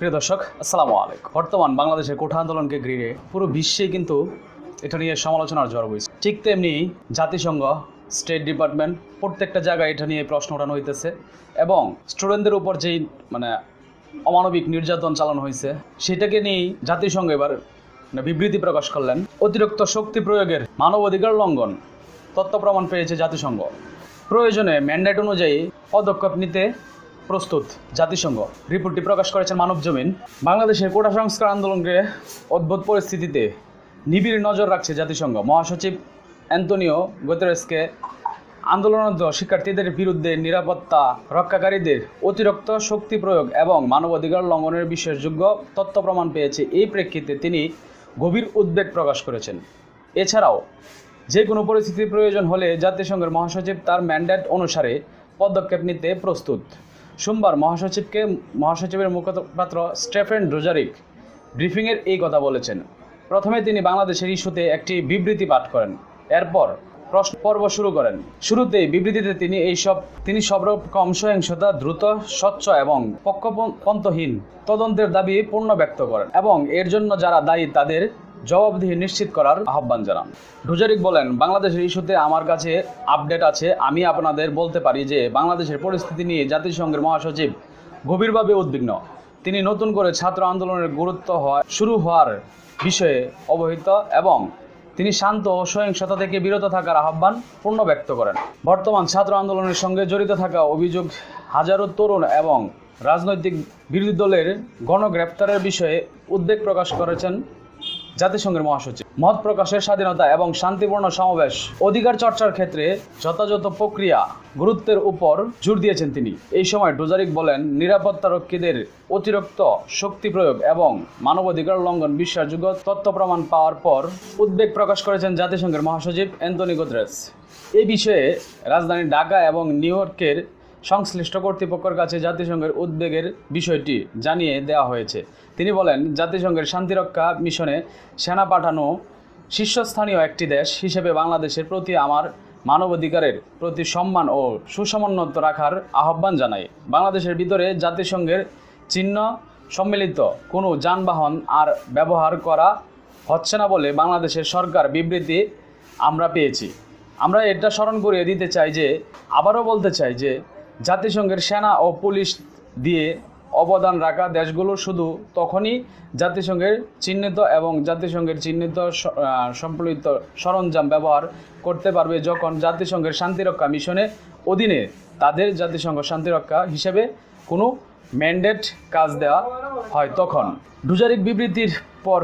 প্রিয় দর্শক, আসসালামু আলাইকুম। বর্তমান বাংলাদেশের কোঠা আন্দোলনকে ঘিরে পুরো বিশ্বে কিন্তু এটা নিয়ে সমালোচনার ঝড় বইছে। ঠিক তেমনি জাতিসংঘ, স্টেট ডিপার্টমেন্ট প্রত্যেকটা জায়গায় এটা নিয়ে প্রশ্ন ওঠানো হইতেছে এবং স্টুডেন্টদের উপর যেই অমানবিক নির্যাতন চালানো হয়েছে সেটাকে নিয়ে জাতিসংঘ এবার বিবৃতি প্রকাশ করলেন। অতিরিক্ত শক্তি প্রয়োগের মানবাধিকার লঙ্ঘন তথ্য প্রমাণ পেয়েছে জাতিসংঘ। প্রয়োজনে ম্যান্ডেট অনুযায়ী পদক্ষেপ নিতে প্রস্তুত জাতিসংঘ। রিপোর্টটি প্রকাশ করেছেন মানবজমিন। বাংলাদেশের কোটা সংস্কার আন্দোলনকে অদ্ভুত পরিস্থিতিতে নিবিড় নজর রাখছে জাতিসংঘ। মহাসচিব অ্যান্তোনিও গুতেরেসকে আন্দোলনরত শিক্ষার্থীদের বিরুদ্ধে নিরাপত্তা রক্ষাকারীদের অতিরিক্ত শক্তি প্রয়োগ এবং মানবাধিকার লঙ্ঘনের বিশ্বাসযোগ্য তথ্য প্রমাণ পেয়েছে। এই প্রেক্ষিতে তিনি গভীর উদ্বেগ প্রকাশ করেছেন। এছাড়াও যে কোনো পরিস্থিতির প্রয়োজন হলে জাতিসংঘের মহাসচিব তার ম্যান্ডেট অনুসারে পদক্ষেপ নিতে প্রস্তুত। সোমবার মহাসচিবের মুখপাত্র স্টেফেন ডুজারিক ব্রিফিংয়ের এই কথা বলেছেন। প্রথমে তিনি বাংলাদেশের ইস্যুতে একটি বিবৃতি পাঠ করেন, এরপর প্রশ্ন পর্ব শুরু করেন। শুরুতেই বিবৃতিতে তিনি সব রকম সহিংসতা দ্রুত, স্বচ্ছ এবং পক্ষপাতহীন তদন্তের দাবি পূর্ণ ব্যক্ত করেন এবং এর জন্য যারা দায়ী তাদের জবাবদিহি নিশ্চিত করার আহ্বান জানান। ডুজারিক বলেন, বাংলাদেশের ইস্যুতে আমার কাছে আপডেট আছে। আমি আপনাদের বলতে পারি যে বাংলাদেশের পরিস্থিতি নিয়ে জাতিসংঘের মহাসচিব গভীরভাবে উদ্বিগ্ন। তিনি নতুন করে ছাত্র আন্দোলনের গুরুত্ব শুরু হওয়ার বিষয়ে অবহিত এবং তিনি শান্ত ও সহিংসতা থেকে বিরত থাকার আহ্বান পূর্ণ ব্যক্ত করেন। বর্তমান ছাত্র আন্দোলনের সঙ্গে জড়িত থাকা অভিযোগ হাজারো তরুণ এবং রাজনৈতিক বিরোধী দলের গণগ্রেপ্তারের বিষয়ে উদ্বেগ প্রকাশ করেছেন জাতিসংঘের মহাসচিব। মত প্রকাশের স্বাধীনতা এবং শান্তিপূর্ণ সমাবেশ অধিকার চর্চার ক্ষেত্রে যথাযথ প্রক্রিয়া গুরুত্বের উপর জোর দিয়েছেন তিনি। এই সময় ডুজারিক বলেন, নিরাপত্তারক্ষীদের অতিরিক্ত শক্তি প্রয়োগ এবং মানবাধিকার লঙ্ঘন বিশ্বাসযোগ্য তথ্য প্রমাণ পাওয়ার পর উদ্বেগ প্রকাশ করেছেন জাতিসংঘের মহাসচিব অ্যান্তোনিও গুতেরেস। এই বিষয়ে রাজধানী ঢাকা এবং নিউ ইয়র্কের সংশ্লিষ্ট কর্তৃপক্ষের কাছে জাতিসংঘের উদ্বেগের বিষয়টি জানিয়ে দেওয়া হয়েছে। তিনি বলেন, জাতিসংঘের শান্তিরক্ষা মিশনে সেনা পাঠানো শীর্ষস্থানীয় একটি দেশ হিসেবে বাংলাদেশের প্রতি আমার মানবাধিকারের প্রতি সম্মান ও সুসমন্বয় রাখার আহ্বান জানাই। বাংলাদেশের ভিতরে জাতিসংঘের চিহ্ন সম্মিলিত কোনো যানবাহন আর ব্যবহার করা হচ্ছে না বলে বাংলাদেশের সরকার বিবৃতি আমরা পেয়েছি। আমরা এটা স্মরণ করিয়ে দিতে চাই যে আবারও বলতে চাই যে জাতিসংঘের সেনা ও পুলিশ দিয়ে অবদান রাখা দেশগুলো শুধু তখনই জাতিসংঘের চিহ্নিত এবং জাতিসংঘের চিহ্নিত সম্পলিত সরঞ্জাম ব্যবহার করতে পারবে যখন জাতিসংঘের শান্তিরক্ষা মিশনের অধীনে তাদের জাতিসংঘ শান্তিরক্ষা হিসেবে কোনো ম্যান্ডেট কাজ দেওয়া হয় তখন। ডুজারিক বিবৃতির পর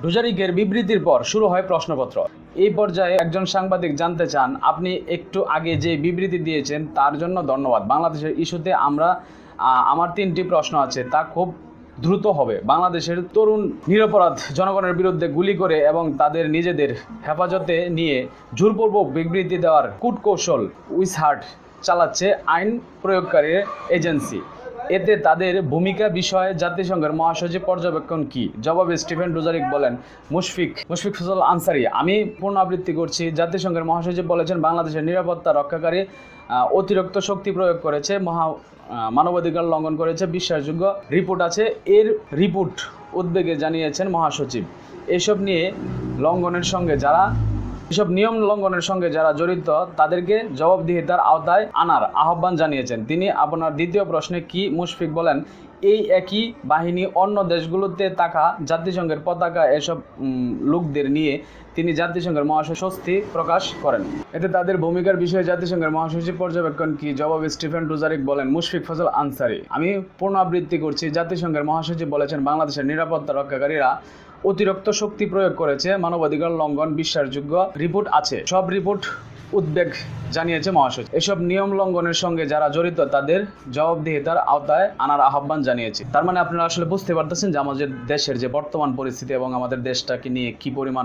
ডুজারিকের বিবৃতির পর শুরু হয় প্রশ্নপত্র। এই পর্যায়ে একজন সাংবাদিক জানতে চান, আপনি একটু আগে যে বিবৃতি দিয়েছেন তার জন্য ধন্যবাদ। বাংলাদেশের ইস্যুতে আমার 3টি প্রশ্ন আছে, তা খুব দ্রুত হবে। বাংলাদেশের তরুণ নিরপরাধ জনগণের বিরুদ্ধে গুলি করে এবং তাদের নিজেদের হেফাজতে নিয়ে জোরপূর্বক বিবৃতি দেওয়ার কূটকৌশল উইসহার্ট চালাচ্ছে আইন প্রয়োগকারী এজেন্সি। এতে তাদের ভূমিকা বিষয়ে জাতিসংঘের মহাসচিব পর্যবেক্ষণ কি? জবাবে স্টিফেন ডুজারিক বলেন, মুশফিক ফজল আনসারি, আমি পুনরাবৃত্তি করছি। জাতিসংঘের মহাসচিব বলেছেন, বাংলাদেশের নিরাপত্তা রক্ষাকারী অতিরিক্ত শক্তি প্রয়োগ করেছে, মানবাধিকার লঙ্ঘন করেছে, বিশ্বাসযোগ্য রিপোর্ট আছে। এর রিপোর্ট উদ্বেগে জানিয়েছেন মহাসচিব। এসব নিয়ম লঙ্ঘনের সঙ্গে যারা জড়িত তাদেরকে জবাবদিহিতার আওতায় আনার আহ্বান জানিয়েছেন তিনি। আপনার দ্বিতীয় প্রশ্নে কি? মুশফিক বলেন, এই একই বাহিনী অন্য দেশগুলোতে থাকা জাতিসংঘের পতাকা এসব লোকদের নিয়ে তিনি জাতিসংঘের মহাসচিব স্বস্তি প্রকাশ করেন। এতে তাদের ভূমিকার বিষয়ে জাতিসংঘের মহাসচিব পর্যবেক্ষণ কি? জবাবে স্টিফেন ডুজারিক বলেন, মুশফিক ফজল আনসারি, আমি পুনরাবৃত্তি করছি। জাতিসংঘের মহাসচিব বলেছেন, বাংলাদেশের নিরাপত্তা রক্ষাকারীরা অতিরিক্ত শক্তি প্রয়োগ করেছে, মানবাধিকার লঙ্ঘন বিশ্বাসযোগ্য রিপোর্ট আছে। সব রিপোর্ট উদ্বেগ জানিয়েছে মহাসচিব। এসব নিয়ম লঙ্ঘনের সঙ্গে যারা জড়িত তাদের জবাবদিহিতার আওতায় আনার আহ্বান জানিয়েছে। তার মানে আপনারা আসলে বুঝতে পারতেছেন যে আমাদের দেশের যে বর্তমান পরিস্থিতি এবং আমাদের দেশটাকে নিয়ে কি পরিমাণ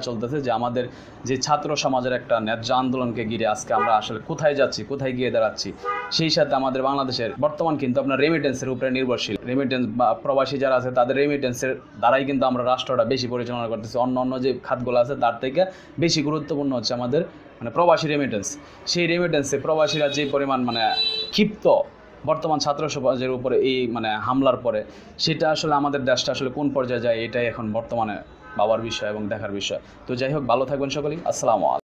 চলতেছে, যে আমাদের যে ছাত্র সমাজের একটা ন্যায্য আন্দোলনকে ঘিরে আজকে আমরা আসলে কোথায় যাচ্ছি, কোথায় গিয়ে দাঁড়াচ্ছি। সেই সাথে আমাদের বাংলাদেশের বর্তমান কিন্তু আপনার রেমিটেন্সের উপরে নির্ভরশীল। রেমিটেন্স বা প্রবাসী যারা আছে তাদের রেমিটেন্সের দ্বারাই কিন্তু আমরা রাষ্ট্রটা বেশি পরিচালনা করতেছি। অন্য যে খাতগুলো আছে তার থেকে বেশি গুরুত্বপূর্ণ হচ্ছে আমাদের প্রবাসী রেমিটেন্স। সেই রেমিটেন্সে প্রবাসীরা যে পরিমাণ ক্ষিপ্ত বর্তমান ছাত্র সমাজের উপরে এই মানে হামলার পরে সেটা আসলে আমাদের দেশটা আসলে কোন পর্যায়ে যায় এটাই এখন বর্তমানে ভাবার বিষয় এবং দেখার বিষয়। তো যাই হোক, ভালো থাকবেন সকলেই। আসসালামু আলাইকুম।